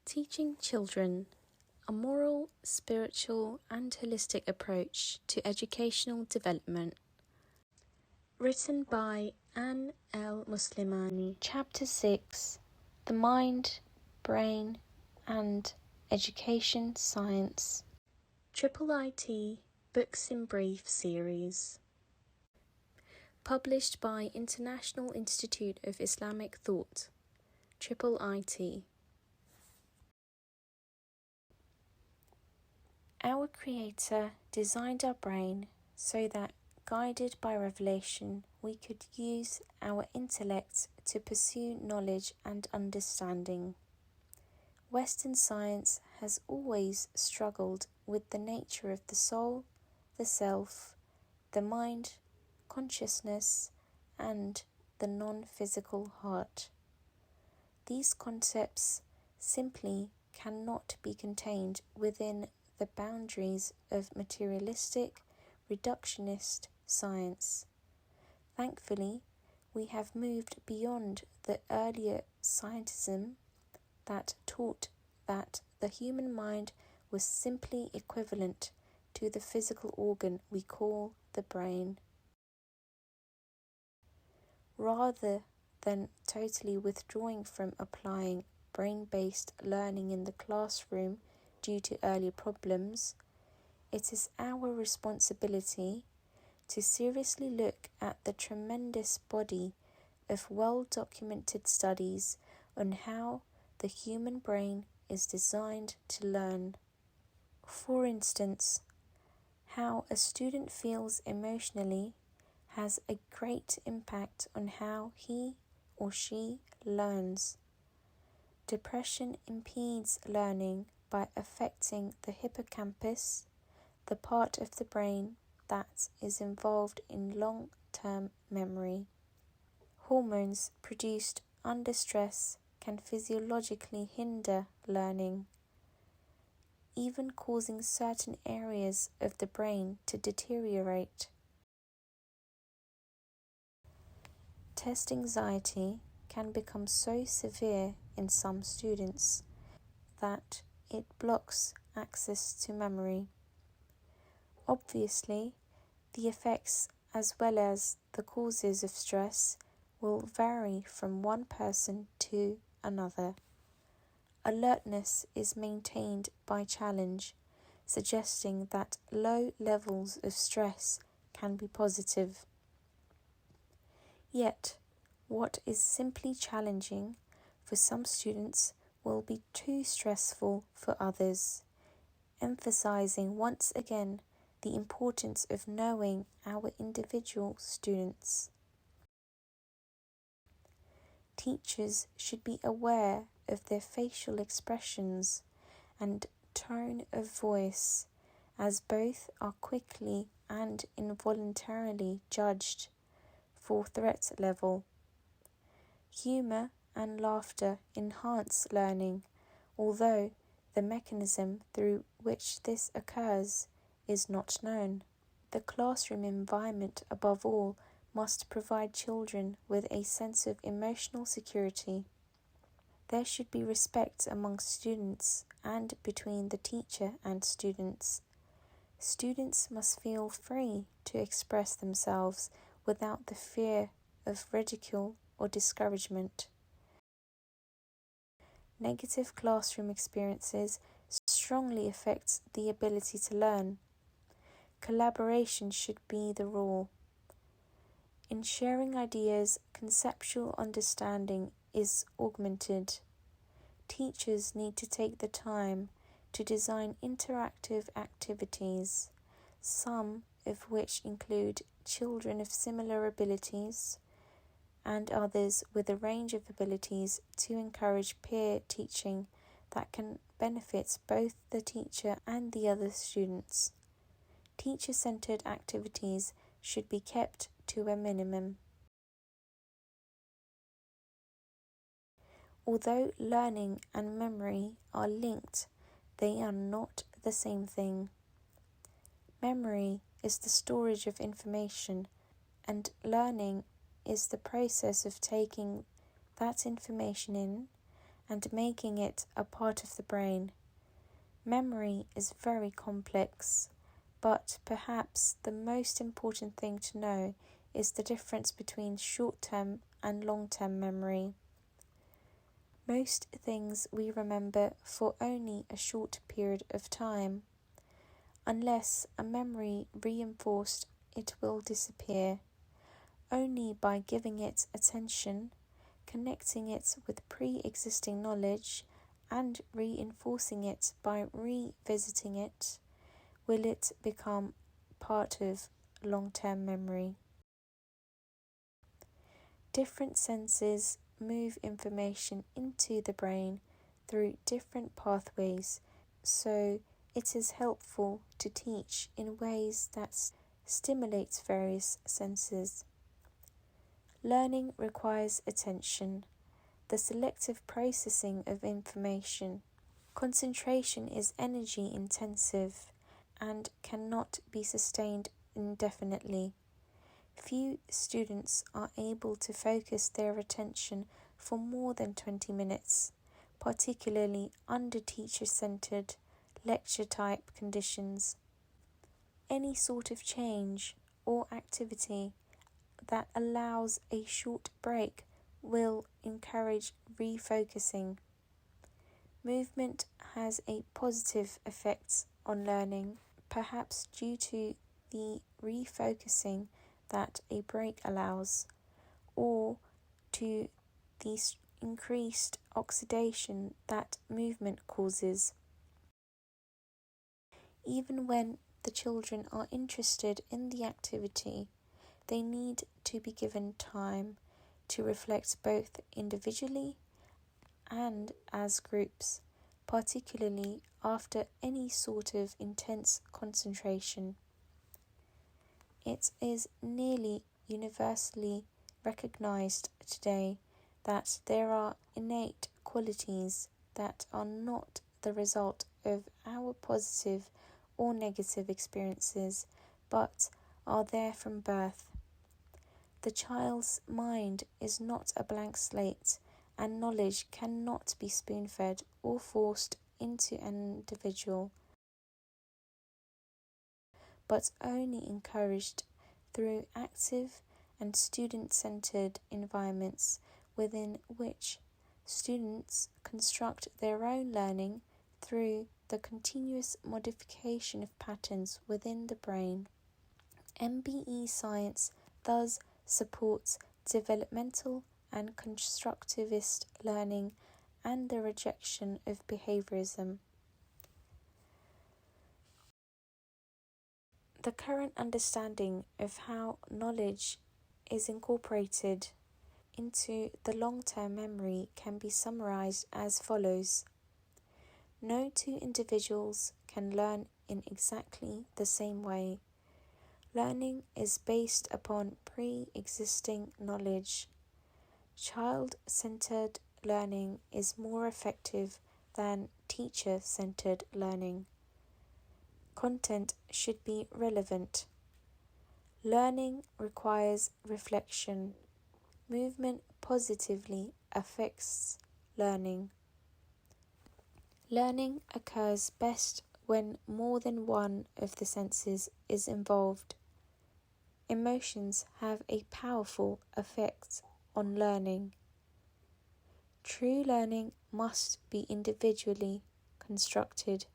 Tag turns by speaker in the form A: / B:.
A: Teaching children a moral, spiritual, and holistic approach to educational development. Written by El-Moslimany. Chapter 6: The Mind, Brain, and Education Science. IIIT Books in Brief series. Published by International Institute of Islamic Thought, IIIT. Our Creator designed our brain so that, guided by revelation, we could use our intellect to pursue knowledge and understanding. Western science has always struggled with the nature of the soul, the self, the mind, consciousness, and the non-physical heart. These concepts simply cannot be contained within the boundaries of materialistic, reductionist science. Thankfully, we have moved beyond the earlier scientism that taught that the human mind was simply equivalent to the physical organ we call the brain. Rather than totally withdrawing from applying brain-based learning in the classroom due to earlier problems, it is our responsibility to seriously look at the tremendous body of well-documented studies on how the human brain is designed to learn. For instance, how a student feels emotionally has a great impact on how he or she learns. Depression impedes learning by affecting the hippocampus, the part of the brain that is involved in long-term memory. Hormones produced under stress can physiologically hinder learning, even causing certain areas of the brain to deteriorate. Test anxiety can become so severe in some students that it blocks access to memory. Obviously, the effects as well as the causes of stress will vary from one person to another. Alertness is maintained by challenge, suggesting that low levels of stress can be positive. Yet, what is simply challenging for some students will be too stressful for others, emphasizing once again the importance of knowing our individual students. Teachers should be aware of their facial expressions and tone of voice, as both are quickly and involuntarily judged for threat level. Humor and laughter enhance learning, although the mechanism through which this occurs is not known. The classroom environment, above all, must provide children with a sense of emotional security. There should be respect among students and between the teacher and students. Students must feel free to express themselves without the fear of ridicule or discouragement. Negative classroom experiences strongly affect the ability to learn. Collaboration should be the rule. In sharing ideas, conceptual understanding is augmented. Teachers need to take the time to design interactive activities, some of which include children of similar abilities and others with a range of abilities to encourage peer teaching that can benefit both the teacher and the other students. Teacher-centered activities should be kept to a minimum. Although learning and memory are linked, they are not the same thing. Memory is the storage of information, and learning is the process of taking that information in and making it a part of the brain. Memory is very complex, but perhaps the most important thing to know is the difference between short-term and long-term memory. Most things we remember for only a short period of time. Unless a memory reinforced, it will disappear. Only by giving it attention, connecting it with pre-existing knowledge, and reinforcing it by revisiting it, will it become part of long-term memory. Different senses move information into the brain through different pathways, so it is helpful to teach in ways that stimulates various senses. Learning requires attention, the selective processing of information. Concentration is energy intensive and cannot be sustained indefinitely. Few students are able to focus their attention for more than 20 minutes, particularly under teacher-centered, lecture-type conditions. Any sort of change or activity that allows a short break will encourage refocusing. Movement has a positive effect on learning, perhaps due to the refocusing that a break allows, or to the increased oxidation that movement causes. Even when the children are interested in the activity, they need to be given time to reflect both individually and as groups, particularly after any sort of intense concentration. It is nearly universally recognized today that there are innate qualities that are not the result of our positive or negative experiences, but are there from birth. The child's mind is not a blank slate, and knowledge cannot be spoon-fed or forced into an individual, but only encouraged through active and student-centered environments within which students construct their own learning through the continuous modification of patterns within the brain. MBE science thus supports developmental and constructivist learning and the rejection of behaviorism. The current understanding of how knowledge is incorporated into the long-term memory can be summarized as follows. No two individuals can learn in exactly the same way. Learning is based upon pre-existing knowledge. Child-centered learning is more effective than teacher-centered learning. Content should be relevant. Learning requires reflection. Movement positively affects learning. Learning occurs best when more than one of the senses is involved. Emotions have a powerful effect on learning. True learning must be individually constructed.